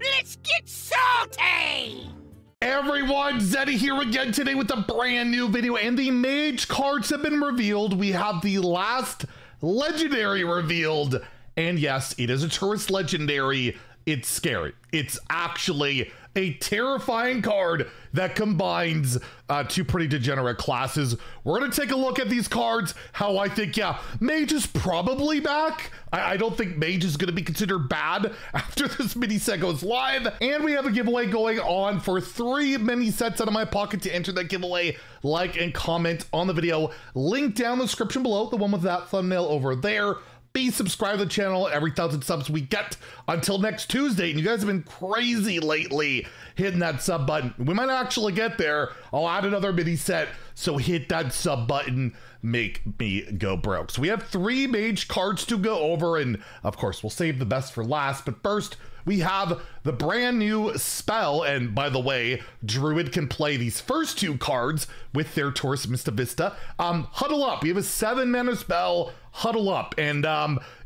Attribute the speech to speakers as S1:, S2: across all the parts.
S1: Let's get salty!
S2: Everyone, Zeddy here again today with a brand new video, and the Mage cards have been revealed. We have the last legendary revealed, and yes, it is a tourist legendary. It's scary. It's actually a terrifying card that combines two pretty degenerate classes. We're gonna take a look at these cards, how I think, yeah, Mage is probably back. I don't think Mage is gonna be considered bad after this mini set goes live. And we have a giveaway going on for 3 mini sets out of my pocket. To enter that giveaway, like and comment on the video. Link down in the description below, the one with that thumbnail over there. Be subscribed to the channel. Every 1,000 subs we get until next Tuesday. And you guys have been crazy lately hitting that sub button. We might actually get there. I'll add another mini set. So hit that sub button. Make me go broke. So we have 3 Mage cards to go over. And of course, we'll save the best for last. But first, we have the brand new spell. And by the way, Druid can play these first 2 cards with their Taurus Mista Vista. Huddle Up. We have a 7 mana spell, Huddle Up. And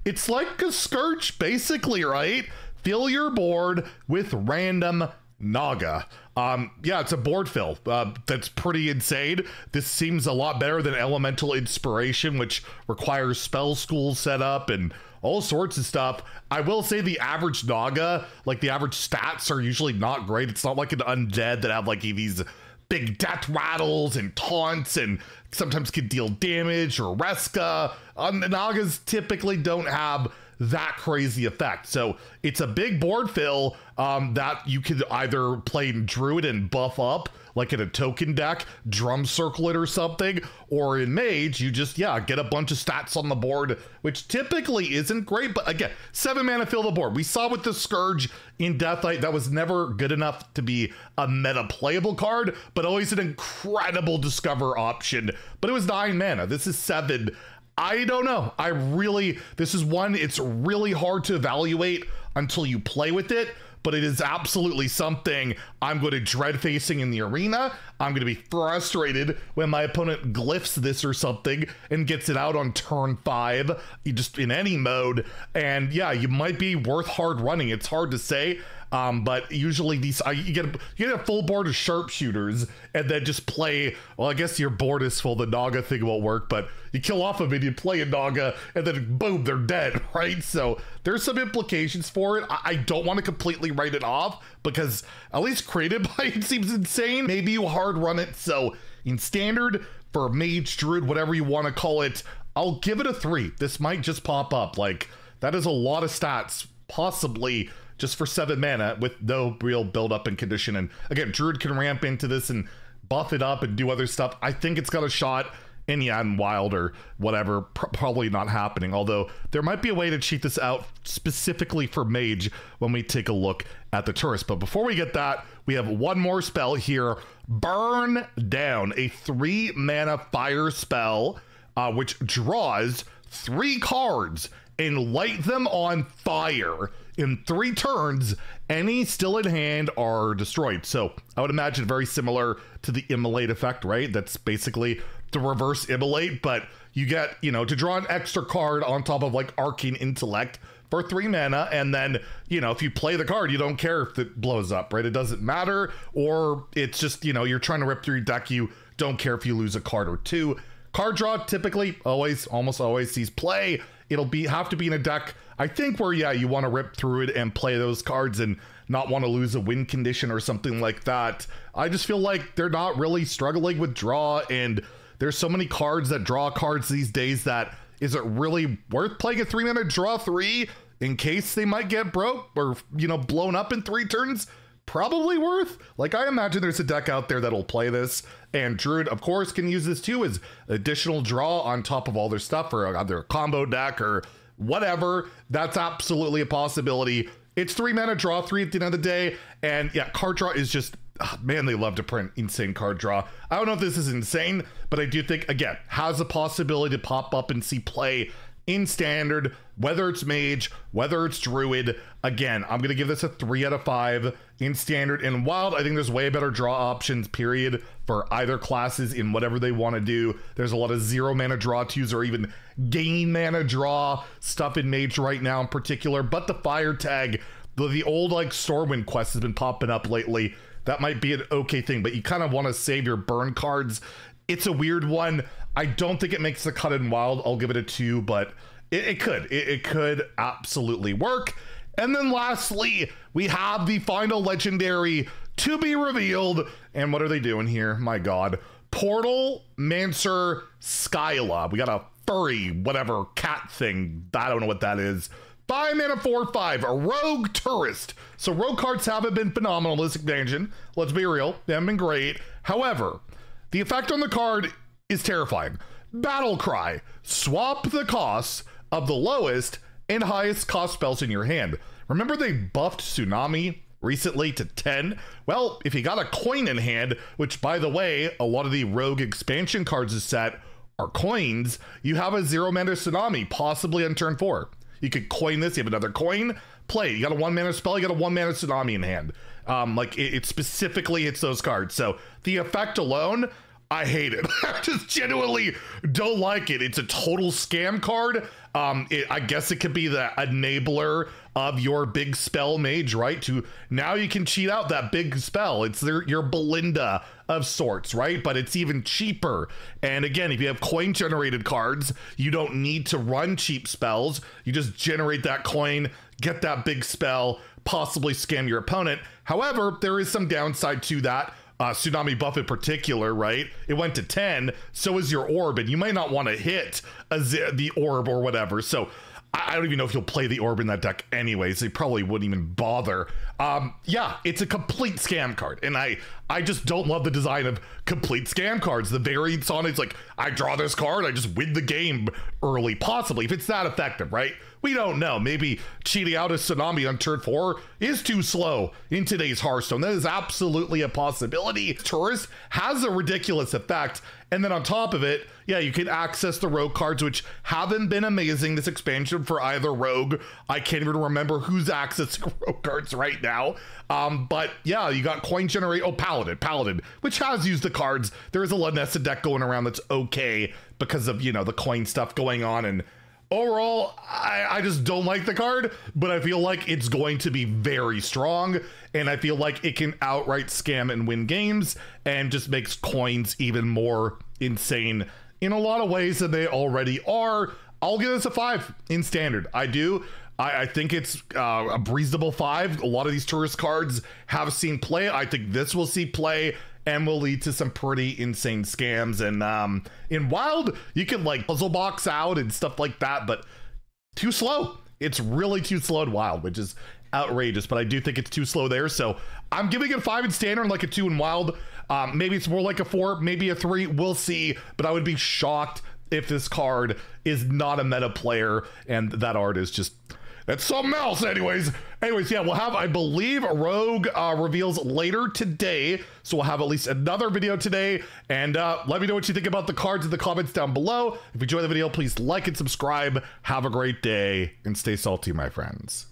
S2: it's like a Scourge, basically, right? Fill your board with random Naga. Yeah, it's a board fill. That's pretty insane. This seems a lot better than Elemental Inspiration, which requires spell school setup and all sorts of stuff. I will say the average Naga, like the average stats, are usually not great. It's not like an undead that have like these big death rattles and taunts and sometimes can deal damage or Reska. The Nagas typically don't have that crazy effect. So it's a big board fill that you could either play in Druid and buff up, like in a token deck, drum circle it or something, or in Mage, you just, yeah, get a bunch of stats on the board, which typically isn't great, but again, 7 mana fill the board. We saw with the Scourge in Deathlight, that was never good enough to be a meta playable card, but always an incredible discover option. But it was 9 mana. This is 7. I don't know. This is one, it's really hard to evaluate until you play with it, but it is absolutely something I'm going to dread facing in the arena. I'm going to be frustrated when my opponent glyphs this or something and gets it out on turn 5, just in any mode. And yeah, you might be worth hard running. It's hard to say. But usually these, you get a full board of sharpshooters and then just play, well, I guess your board is full, the Naga thing won't work, but you kill off a minion, play a Naga, and then boom, they're dead, right? So there's some implications for it. I don't want to completely write it off because at least created by it seems insane. Maybe you hard run it. So in standard for Mage, Druid, whatever you want to call it, I'll give it a 3. This might just pop up. Like, that is a lot of stats, possibly just for 7 mana with no real build up and condition. And again, Druid can ramp into this and buff it up and do other stuff. I think it's got a shot in, yeah, in Wild or whatever, probably not happening. Although there might be a way to cheat this out specifically for Mage when we take a look at the tourist. But before we get that, we have one more spell here, Burn Down, a 3 mana fire spell, which draws 3 cards and light them on fire. In 3 turns, any still in hand are destroyed. So I would imagine very similar to the Immolate effect, right? That's basically the reverse Immolate, but you get, you know, to draw an extra card on top of like Arcane Intellect for 3 mana. And then, you know, if you play the card, you don't care if it blows up, right? It doesn't matter. Or it's just, you know, you're trying to rip through your deck. You don't care if you lose a card or 2. Card draw typically almost always sees play. It'll have to be in a deck, I think, where, yeah, you want to rip through it and play those cards and not want to lose a win condition or something like that. I just feel like they're not really struggling with draw, and there's so many cards that draw cards these days that is it really worth playing a 3 mana draw 3 in case they might get broke or, you know, blown up in 3 turns? Probably worth. Like, I imagine there's a deck out there that'll play this, and Druid, of course, can use this too as additional draw on top of all their stuff, or either a combo deck or whatever. That's absolutely a possibility. It's 3 mana draw 3 at the end of the day, and yeah, card draw is just, man, they love to print insane card draw. I don't know if this is insane, but I do think, again, has a possibility to pop up and see play in standard, whether it's Mage, whether it's Druid. Again, I'm gonna give this a 3 out of 5 in standard. In Wild, I think there's way better draw options, period, for either classes in whatever they want to do. There's a lot of 0 mana draw twos or even gain mana draw stuff in Mage right now in particular, but the fire tag The old like Stormwind quest has been popping up lately. That might be an okay thing, but you kind of want to save your burn cards. It's a weird one. I don't think it makes the cut in Wild. I'll give it a 2, but it could. It could absolutely work. And then lastly, we have the final legendary to be revealed. And what are they doing here? My God. Portal, Mancer, Skyla. We got a furry, whatever, cat thing. I don't know what that is. 5 mana, 4/5, a rogue tourist. So rogue cards haven't been phenomenal this expansion. Let's be real, they haven't been great. However, the effect on the card is terrifying. Battle Cry. Swap the costs of the lowest and highest cost spells in your hand. Remember they buffed Tsunami recently to 10? Well, if you got a coin in hand, which by the way, a lot of the rogue expansion cards this set are coins, you have a 0 mana Tsunami, possibly on turn 4. You could coin this, you have another coin, play. You got a 1 mana spell, you got a 1 mana Tsunami in hand. Like it specifically hits those cards. So the effect alone, I hate it. I just genuinely don't like it. It's a total scam card. I guess it could be the enabler of your big spell mage, right? Now you can cheat out that big spell. It's your Belinda of sorts, right? But it's even cheaper. And again, if you have coin generated cards, you don't need to run cheap spells. You just generate that coin, get that big spell, possibly scam your opponent. However, there is some downside to that. Tsunami buff in particular, right? It went to 10, so is your orb, and you might not want to hit the orb or whatever. So I don't even know if you'll play the orb in that deck anyways. They probably wouldn't even bother. Yeah, it's a complete scam card, and I just don't love the design of complete scam cards. The variance on it's like, I draw this card, I just win the game early, possibly, if it's that effective, right? We don't know. Maybe cheating out a Tsunami on turn 4 is too slow in today's Hearthstone. That is absolutely a possibility. Tourist has a ridiculous effect. And then on top of it, yeah, you can access the rogue cards, which haven't been amazing this expansion for either rogue. I can't even remember who's accessing rogue cards right now. But yeah, you got coin generate. Oh, Paladin, which has used the cards. There is a Lanessa deck going around that's okay because of, you know, the coin stuff going on. And overall, I just don't like the card, but I feel like it's going to be very strong, and I feel like it can outright scam and win games, and just makes coins even more insane in a lot of ways than they already are. I'll give this a 5 in standard. I do. I think it's a reasonable 5. A lot of these tourist cards have seen play. I think this will see play and will lead to some pretty insane scams. And in Wild, you can like puzzle box out and stuff like that, but too slow. It's really too slow in Wild, which is outrageous, but I do think it's too slow there. So I'm giving it a 5 in standard and like a 2 in Wild. Maybe it's more like a 4, maybe a 3. We'll see, but I would be shocked if this card is not a meta player and that art is just... That's something else. Anyways, yeah, we'll have, I believe, Rogue reveals later today. So we'll have at least another video today. And let me know what you think about the cards in the comments down below. If you enjoyed the video, please like and subscribe. Have a great day and stay salty, my friends.